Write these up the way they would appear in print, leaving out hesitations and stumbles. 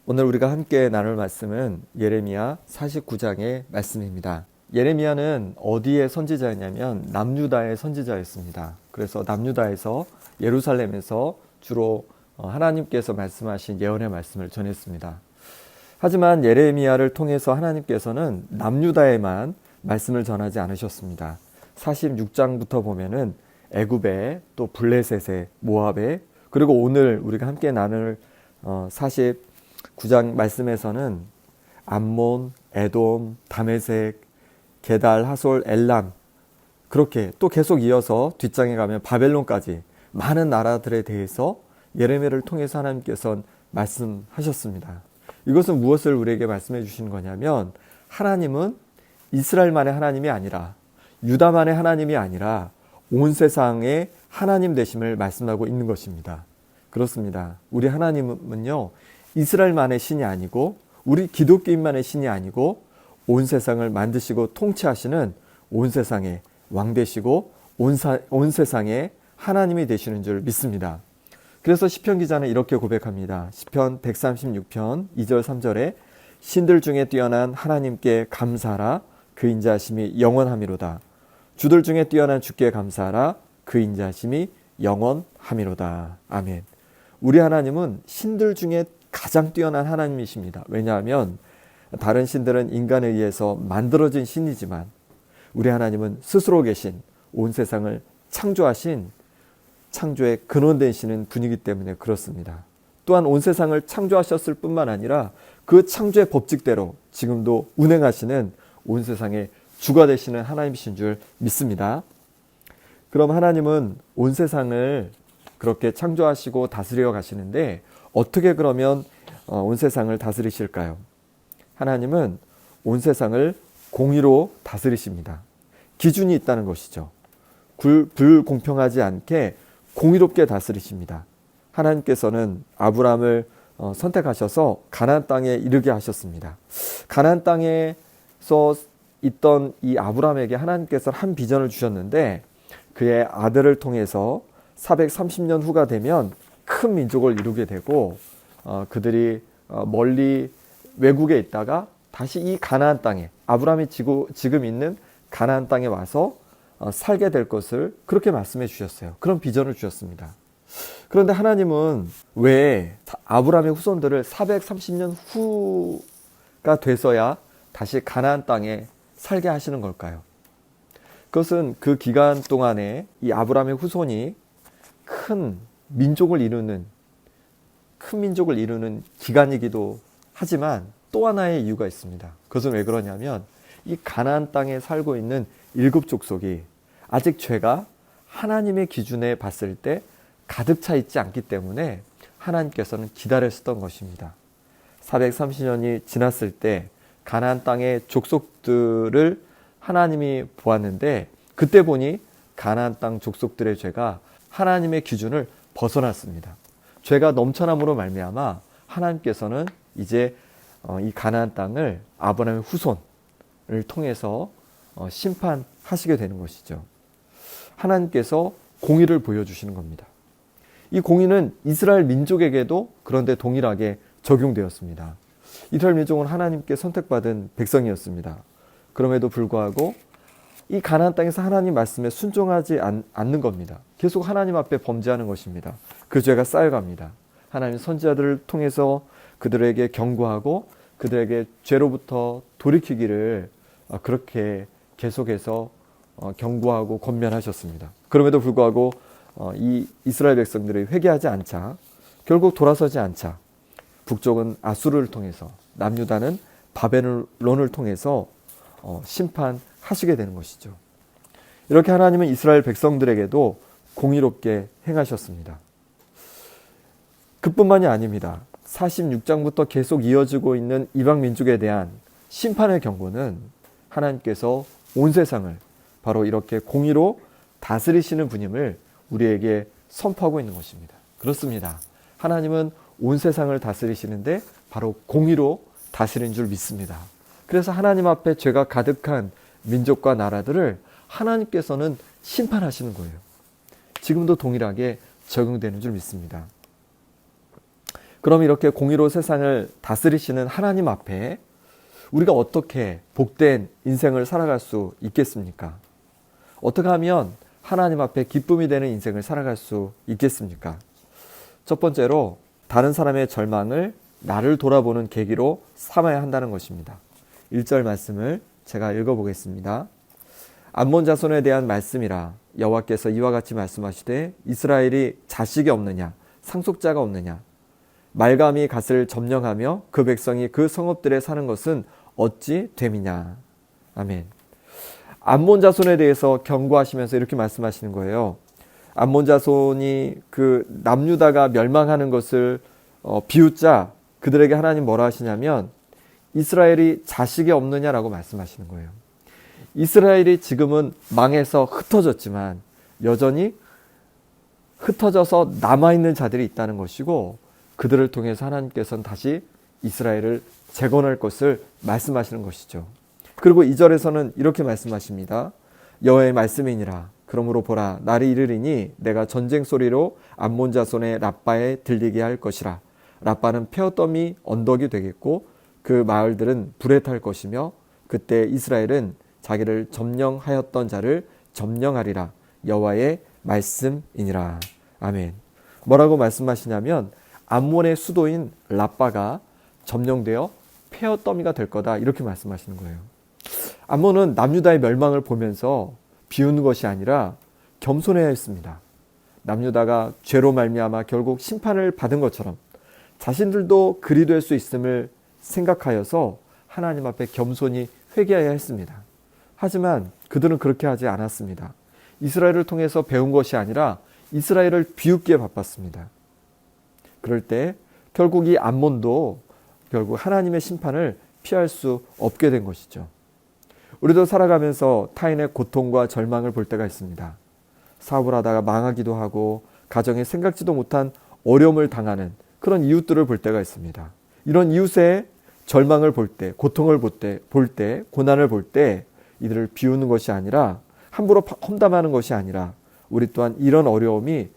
오늘 우리가 함께 나눌 말씀은 예레미야 49장의 말씀입니다. 예레미야는 어디의 선지자였냐면 남유다의 선지자였습니다. 그래서 남유다에서 예루살렘에서 주로 하나님께서 말씀하신 예언의 말씀을 전했습니다. 하지만 예레미야를 통해서 하나님께서는 남유다에만 말씀을 전하지 않으셨습니다. 46장부터 보면은 애굽에 또 블레셋에 모압에 그리고 오늘 우리가 함께 나눌 49장 말씀에서는 암몬, 에돔, 다메섹, 게달, 하솔, 엘람 그렇게 또 계속 이어서 뒷장에 가면 바벨론까지 많은 나라들에 대해서 예레미야를 통해서 하나님께서는 말씀하셨습니다. 이것은 무엇을 우리에게 말씀해 주시는 거냐면 하나님은 이스라엘만의 하나님이 아니라 유다만의 하나님이 아니라 온 세상의 하나님 되심을 말씀하고 있는 것입니다. 그렇습니다. 우리 하나님은요 이스라엘만의 신이 아니고 우리 기독교인만의 신이 아니고 온 세상을 만드시고 통치하시는 온 세상의 왕 되시고 온 세상의 하나님이 되시는 줄 믿습니다. 그래서 시편 기자는 이렇게 고백합니다. 시편 136편 2절 3절에 신들 중에 뛰어난 하나님께 감사하라 그 인자하심이 영원함이로다. 주들 중에 뛰어난 주께 감사하라 그 인자하심이 영원함이로다. 아멘. 우리 하나님은 신들 중에 가장 뛰어난 하나님이십니다. 왜냐하면 다른 신들은 인간에 의해서 만들어진 신이지만 우리 하나님은 스스로 계신 온 세상을 창조하신 창조의 근원된 신은 분이기 때문에 그렇습니다. 또한 온 세상을 창조하셨을 뿐만 아니라 그 창조의 법칙대로 지금도 운행하시는 온 세상의 주가 되시는 하나님이신 줄 믿습니다. 그럼 하나님은 온 세상을 그렇게 창조하시고 다스려 가시는데 어떻게 그러면 온 세상을 다스리실까요? 하나님은 온 세상을 공의로 다스리십니다. 기준이 있다는 것이죠. 불공평하지 않게 공의롭게 다스리십니다. 하나님께서는 아브라함을 선택하셔서 가나안 땅에 이르게 하셨습니다. 가나안 땅에서 있던 이 아브라함에게 하나님께서 한 비전을 주셨는데 그의 아들을 통해서 430년 후가 되면 큰 민족을 이루게 되고 그들이 멀리 외국에 있다가 다시 이 가나안 땅에 아브라함이 지금 있는 가나안 땅에 와서 살게 될 것을 그렇게 말씀해 주셨어요. 그런 비전을 주셨습니다. 그런데 하나님은 왜 아브라함의 후손들을 430년 후가 돼서야 다시 가나안 땅에 살게 하시는 걸까요? 그것은 그 기간 동안에 이 아브라함의 후손이 큰 민족을 이루는 기간이기도 하지만 또 하나의 이유가 있습니다. 그것은 왜 그러냐면 이 가나안 땅에 살고 있는 7 족속이 아직 죄가 하나님의 기준에 봤을 때 가득 차 있지 않기 때문에 하나님께서는 기다렸었던 것입니다. 430년이 지났을 때 가나안 땅의 족속들을 하나님이 보았는데 그때 보니 가나안 땅 족속들의 죄가 하나님의 기준을 벗어났습니다. 죄가 넘쳐남으로 말미암아 하나님께서는 이제 이 가나안 땅을 아브라함의 후손을 통해서 심판하시게 되는 것이죠. 하나님께서 공의를 보여주시는 겁니다. 이 공의는 이스라엘 민족에게도 그런데 동일하게 적용되었습니다. 이스라엘 민족은 하나님께 선택받은 백성이었습니다. 그럼에도 불구하고 이 가나안 땅에서 하나님 말씀에 순종하지 않는 겁니다. 계속 하나님 앞에 범죄하는 것입니다. 그 죄가 쌓여갑니다. 하나님 선지자들을 통해서 그들에게 경고하고 그들에게 죄로부터 돌이키기를 그렇게 계속해서 경고하고 권면하셨습니다. 그럼에도 불구하고 이 이스라엘 백성들이 회개하지 않자 결국 돌아서지 않자 북쪽은 아수르를 통해서 남유다는 바벨론을 통해서 심판하시게 되는 것이죠. 이렇게 하나님은 이스라엘 백성들에게도 공의롭게 행하셨습니다. 그뿐만이 아닙니다. 46장부터 계속 이어지고 있는 이방 민족에 대한 심판의 경고는 하나님께서 온 세상을 바로 이렇게 공의로 다스리시는 분임을 우리에게 선포하고 있는 것입니다. 그렇습니다. 하나님은 온 세상을 다스리시는데 바로 공의로 다스리는 줄 믿습니다. 그래서 하나님 앞에 죄가 가득한 민족과 나라들을 하나님께서는 심판하시는 거예요. 지금도 동일하게 적용되는 줄 믿습니다. 그럼 이렇게 공의로 세상을 다스리시는 하나님 앞에 우리가 어떻게 복된 인생을 살아갈 수 있겠습니까? 어떻게 하면 하나님 앞에 기쁨이 되는 인생을 살아갈 수 있겠습니까? 첫 번째로 다른 사람의 절망을 나를 돌아보는 계기로 삼아야 한다는 것입니다. 1절 말씀을 제가 읽어보겠습니다. 암몬 자손에 대한 말씀이라 여호와께서 이와 같이 말씀하시되 이스라엘이 자식이 없느냐 상속자가 없느냐 말감이 갓을 점령하며 그 백성이 그 성읍들에 사는 것은 어찌 됨이냐. 아멘. 암몬 자손에 대해서 경고하시면서 이렇게 말씀하시는 거예요. 암몬 자손이 그 남유다가 멸망하는 것을 비웃자 그들에게 하나님 뭐라 하시냐면 이스라엘이 자식이 없느냐라고 말씀하시는 거예요. 이스라엘이 지금은 망해서 흩어졌지만 여전히 흩어져서 남아있는 자들이 있다는 것이고 그들을 통해서 하나님께서는 다시 이스라엘을 재건할 것을 말씀하시는 것이죠. 그리고 2절에서는 이렇게 말씀하십니다. 여호와의 말씀이니라. 그러므로 보라 날이 이르리니 내가 전쟁 소리로 암몬 자손의 랍바에 들리게 할 것이라. 랍바는 폐허더미 언덕이 되겠고 그 마을들은 불에 탈 것이며 그때 이스라엘은 자기를 점령하였던 자를 점령하리라. 여호와의 말씀이니라. 아멘. 뭐라고 말씀하시냐면 암몬의 수도인 랍바가 점령되어 폐허더미가 될 거다 이렇게 말씀하시는 거예요. 암몬은 남유다의 멸망을 보면서 비우는 것이 아니라 겸손해야 했습니다. 남유다가 죄로 말미암아 결국 심판을 받은 것처럼 자신들도 그리 될 수 있음을 생각하여서 하나님 앞에 겸손히 회개해야 했습니다. 하지만 그들은 그렇게 하지 않았습니다. 이스라엘을 통해서 배운 것이 아니라 이스라엘을 비웃기에 바빴습니다. 그럴 때 결국 이 암몬도 결국 하나님의 심판을 피할 수 없게 된 것이죠. 우리도 살아가면서 타인의 고통과 절망을 볼 때가 있습니다. 사업을 하다가 망하기도 하고 가정에 생각지도 못한 어려움을 당하는 그런 이웃들을 볼 때가 있습니다. 이런 이웃의 절망을 볼 때, 고통을 볼 때, 고난을 볼 때 이들을 비우는 것이 아니라 함부로 험담하는 것이 아니라 우리 또한 이런 어려움이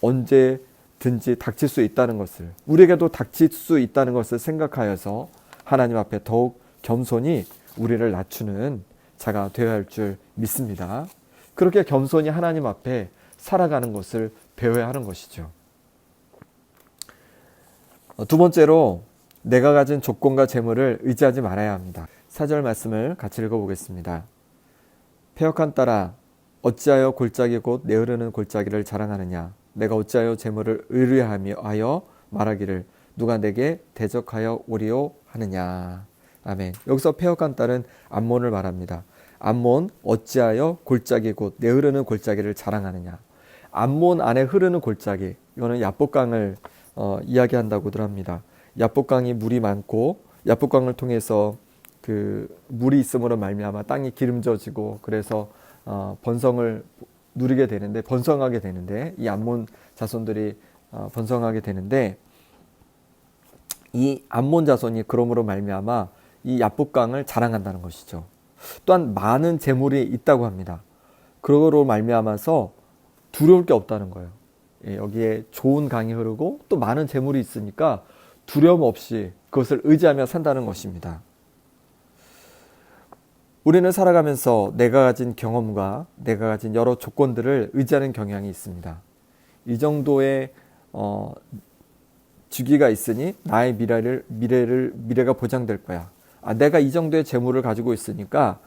언제든지 닥칠 수 있다는 것을 우리에게도 닥칠 수 있다는 것을 생각하여서 하나님 앞에 더욱 겸손히 우리를 낮추는 자가 되어야 할 줄 믿습니다. 그렇게 겸손히 하나님 앞에 살아가는 것을 배워야 하는 것이죠. 두 번째로 내가 가진 조건과 재물을 의지하지 말아야 합니다. 4절 말씀을 같이 읽어보겠습니다. 패역한 딸아 어찌하여 골짜기 곧 내흐르는 골짜기를 자랑하느냐 내가 어찌하여 재물을 의뢰하여 말하기를 누가 내게 대적하여 오리오 하느냐. 아멘. 여기서 패역한 딸은 암몬을 말합니다. 암몬 어찌하여 골짜기 곧 내흐르는 골짜기를 자랑하느냐. 암몬 안에 흐르는 골짜기 이거는 야복강을 이야기한다고들 합니다. 야복강이 물이 많고 야복강을 통해서 그 물이 있음으로 말미암아 땅이 기름져지고 그래서 번성을 누리게 되는데 번성하게 되는데 이 암몬 자손들이 번성하게 되는데 이 암몬 자손이 그러므로 말미암아 이 야복강을 자랑한다는 것이죠. 또한 많은 재물이 있다고 합니다. 그러므로 말미암아서 두려울 게 없다는 거예요. 여기에 좋은 강이 흐르고 또 많은 재물이 있으니까 두려움 없이 그것을 의지하며 산다는 것입니다. 우리는 살아가면서 내가 가진 경험과 내가 가진 여러 조건들을 의지하는 경향이 있습니다. 이 정도의 주기가 있으니 나의 미래가 보장될 거야. 내가 이 정도의 재물을 가지고 있으니까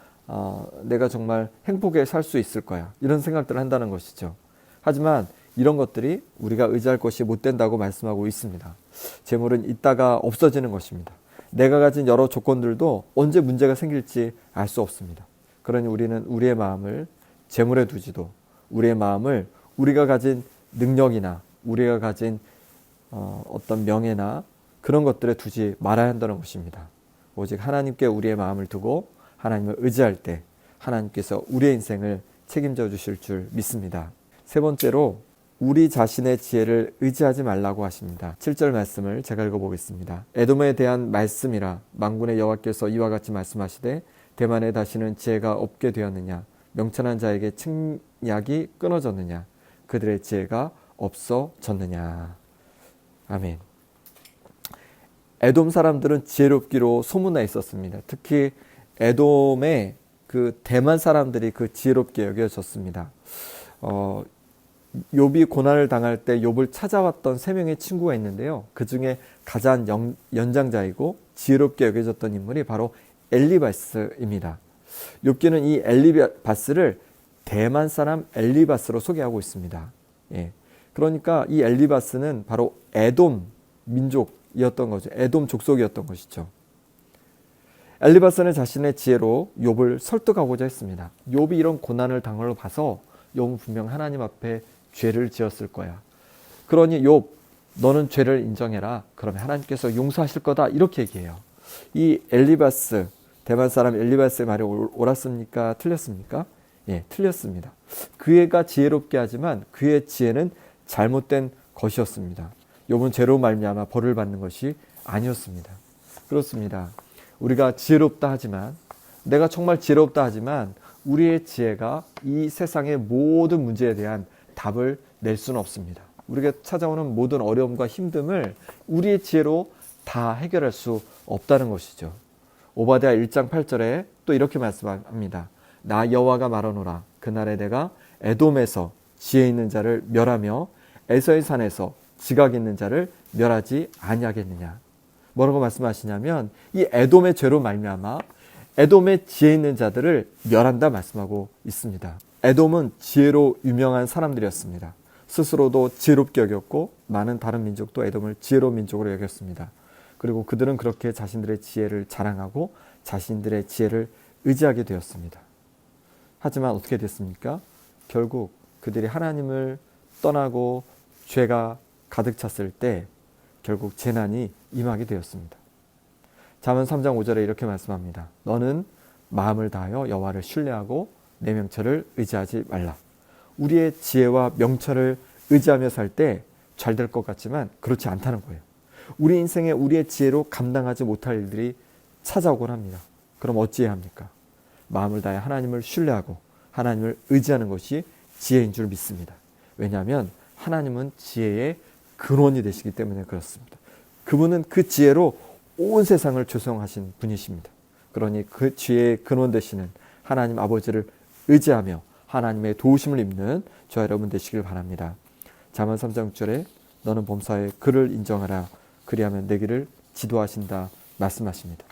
내가 정말 행복하게 살 수 있을 거야. 이런 생각들을 한다는 것이죠. 하지만 이런 것들이 우리가 의지할 것이 못 된다고 말씀하고 있습니다. 재물은 있다가 없어지는 것입니다. 내가 가진 여러 조건들도 언제 문제가 생길지 알 수 없습니다. 그러니 우리는 우리의 마음을 재물에 두지도 우리의 마음을 우리가 가진 능력이나 우리가 가진 어떤 명예나 그런 것들에 두지 말아야 한다는 것입니다. 오직 하나님께 우리의 마음을 두고 하나님을 의지할 때 하나님께서 우리의 인생을 책임져 주실 줄 믿습니다. 세 번째로 우리 자신의 지혜를 의지하지 말라고 하십니다. 7절 말씀을 제가 읽어보겠습니다. 에돔에 대한 말씀이라 만군의 여호와께서 이와 같이 말씀하시되 대만에 다시는 지혜가 없게 되었느냐 명철한 자에게 칭약이 끊어졌느냐 그들의 지혜가 없어졌느냐. 아멘. 에돔 사람들은 지혜롭기로 소문나 있었습니다. 특히 에돔의 그 대만 사람들이 그 지혜롭게 여겨졌습니다. 욥이 고난을 당할 때 욥을 찾아왔던 세 명의 친구가 있는데요. 그 중에 가장 연장자이고 지혜롭게 여겨졌던 인물이 바로 엘리바스입니다. 욥기는 이 엘리바스를 대만 사람 엘리바스로 소개하고 있습니다. 예. 그러니까 이 엘리바스는 바로 에돔 민족이었던 거죠. 에돔 족속이었던 것이죠. 엘리바스는 자신의 지혜로 욥을 설득하고자 했습니다. 욥이 이런 고난을 당한 걸 봐서 욥은 분명 하나님 앞에 죄를 지었을 거야. 그러니 욥, 너는 죄를 인정해라. 그러면 하나님께서 용서하실 거다. 이렇게 얘기해요. 이 엘리바스, 대만 사람 엘리바스의 말이 옳았습니까? 틀렸습니까? 예, 틀렸습니다. 그 애가 지혜롭게 하지만 그의 지혜는 잘못된 것이었습니다. 욥은 죄로 말미암아 벌을 받는 것이 아니었습니다. 그렇습니다. 우리가 지혜롭다 하지만, 내가 정말 지혜롭다 하지만 우리의 지혜가 이 세상의 모든 문제에 대한 답을 낼 수는 없습니다. 우리가 찾아오는 모든 어려움과 힘듦을 우리의 지혜로 다 해결할 수 없다는 것이죠. 오바댜 1장 8절에 또 이렇게 말씀합니다. 나 여호와가 말하노라. 그날에 내가 에돔에서 지혜 있는 자를 멸하며 에서의 산에서 지각 있는 자를 멸하지 아니하겠느냐. 뭐라고 말씀하시냐면 이 에돔의 죄로 말미암아 에돔의 지혜 있는 자들을 멸한다 말씀하고 있습니다. 에돔은 지혜로 유명한 사람들이었습니다. 스스로도 지혜롭게 여겼고 많은 다른 민족도 에돔을 지혜로운 민족으로 여겼습니다. 그리고 그들은 그렇게 자신들의 지혜를 자랑하고 자신들의 지혜를 의지하게 되었습니다. 하지만 어떻게 됐습니까? 결국 그들이 하나님을 떠나고 죄가 가득 찼을 때 결국 재난이 임하게 되었습니다. 잠언 3장 5절에 이렇게 말씀합니다. 너는 마음을 다하여 여호와를 신뢰하고 내 명철을 의지하지 말라. 우리의 지혜와 명철을 의지하며 살 때 잘 될 것 같지만 그렇지 않다는 거예요. 우리 인생에 우리의 지혜로 감당하지 못할 일들이 찾아오곤 합니다. 그럼 어찌해야 합니까? 마음을 다해 하나님을 신뢰하고 하나님을 의지하는 것이 지혜인 줄 믿습니다. 왜냐하면 하나님은 지혜의 근원이 되시기 때문에 그렇습니다. 그분은 그 지혜로 온 세상을 조성하신 분이십니다. 그러니 그 지혜의 근원 되시는 하나님 아버지를 의지하며 하나님의 도우심을 입는 저와 여러분 되시길 바랍니다. 잠언 3장 6절에 너는 범사에 그를 인정하라. 그리하면 내 길을 지도하신다 말씀하십니다.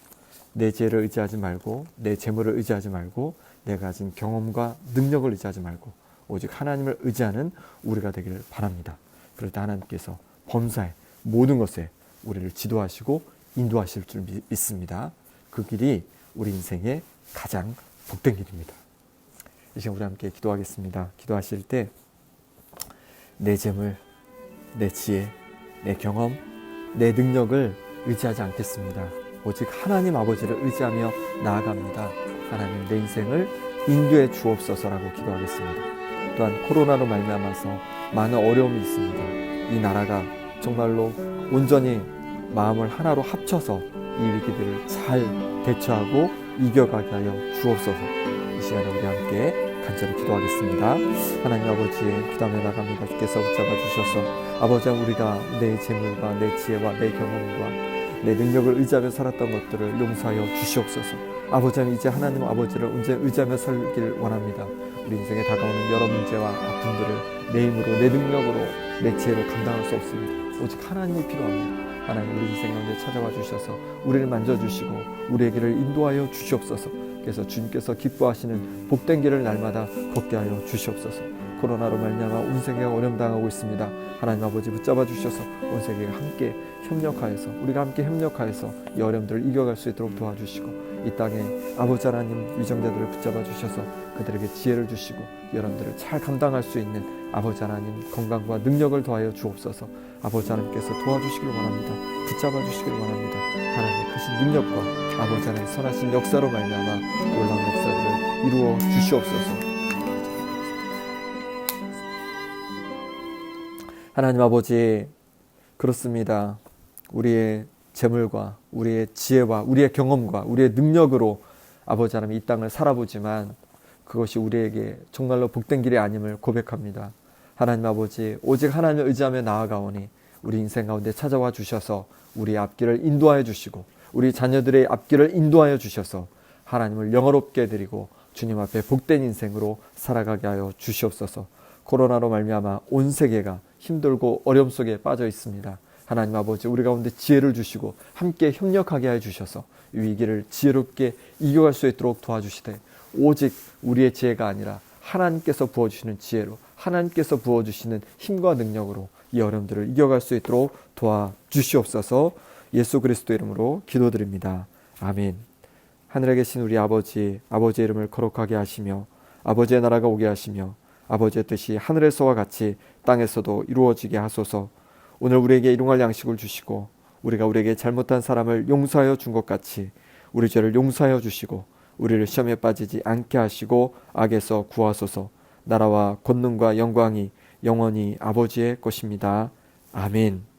내 지혜를 의지하지 말고 내 재물을 의지하지 말고 내가 가진 경험과 능력을 의지하지 말고 오직 하나님을 의지하는 우리가 되기를 바랍니다. 그럴 때 하나님께서 범사의 모든 것에 우리를 지도하시고 인도하실 줄 믿습니다. 그 길이 우리 인생의 가장 복된 길입니다. 이 시간 우리 함께 기도하겠습니다. 기도하실 때 내 재물, 내 지혜, 내 경험, 내 능력을 의지하지 않겠습니다. 오직 하나님 아버지를 의지하며 나아갑니다. 하나님 내 인생을 인도해 주옵소서라고 기도하겠습니다. 또한 코로나로 말미암아서 많은 어려움이 있습니다. 이 나라가 정말로 온전히 마음을 하나로 합쳐서 이 위기들을 잘 대처하고 이겨가게 하여 주옵소서. 이 시간에 우리 함께 간절히 기도하겠습니다. 하나님 아버지 기도하며 나갑니다. 주께서 붙잡아 주셔서 아버지 우리가 내 재물과 내 지혜와 내 경험과 내 능력을 의지하며 살았던 것들을 용서하여 주시옵소서. 아버지 이제 하나님 아버지를 온전히 의지하며 살길 원합니다. 우리 인생에 다가오는 여러 문제와 아픔들을 내 힘으로 내 능력으로 내 지혜로 감당할 수 없습니다. 오직 하나님이 필요합니다. 하나님 우리 인생 가운데 찾아와 주셔서 우리를 만져주시고 우리에게를 인도하여 주시옵소서. 그래서 주님께서 기뻐하시는 복된 길을 날마다 걷게 하여 주시옵소서. 코로나로 말미암아 온 세계가 어려움당하고 있습니다. 하나님 아버지 붙잡아 주셔서 온 세계가 함께 협력하여서 우리가 함께 협력하여서 이 어려움들을 이겨갈 수 있도록 도와주시고 이 땅에 아버지 하나님 위정자들을 붙잡아 주셔서 그들에게 지혜를 주시고 여러분들을 잘 감당할 수 있는 아버지 하나님 건강과 능력을 더하여 주옵소서. 아버지 하나님께서 도와주시길 원합니다. 붙잡아 주시길 원합니다. 하나님의 크신 능력과 아버지 하나님의 선하신 역사로 말미암아 놀라운 역사들을 이루어 주시옵소서. 하나님 아버지 그렇습니다. 우리의 재물과 우리의 지혜와 우리의 경험과 우리의 능력으로 아버지 하나님 이 땅을 살아보지만 그것이 우리에게 정말로 복된 길이 아님을 고백합니다. 하나님 아버지 오직 하나님을 의지하며 나아가오니 우리 인생 가운데 찾아와 주셔서 우리의 앞길을 인도하여 주시고 우리 자녀들의 앞길을 인도하여 주셔서 하나님을 영화롭게 드리고 주님 앞에 복된 인생으로 살아가게 하여 주시옵소서. 코로나로 말미암아 온 세계가 힘들고 어려움 속에 빠져 있습니다. 하나님 아버지, 우리 가운데 지혜를 주시고 함께 협력하게 해 주셔서 이 위기를 지혜롭게 이겨갈 수 있도록 도와주시되, 오직 우리의 지혜가 아니라 하나님께서 부어주시는 지혜로, 하나님께서 부어주시는 힘과 능력으로 이 어려움들을 이겨갈 수 있도록 도와주시옵소서. 예수 그리스도 이름으로 기도드립니다. 아멘. 하늘에 계신 우리 아버지, 아버지의 이름을 거룩하게 하시며 아버지의 나라가 오게 하시며 아버지의 뜻이 하늘에서와 같이 땅에서도 이루어지게 하소서. 오늘 우리에게 일용할 양식을 주시고 우리가 우리에게 잘못한 사람을 용서하여 준 것 같이 우리 죄를 용서하여 주시고 우리를 시험에 빠지지 않게 하시고 악에서 구하소서. 나라와 권능과 영광이 영원히 아버지의 것입니다. 아멘.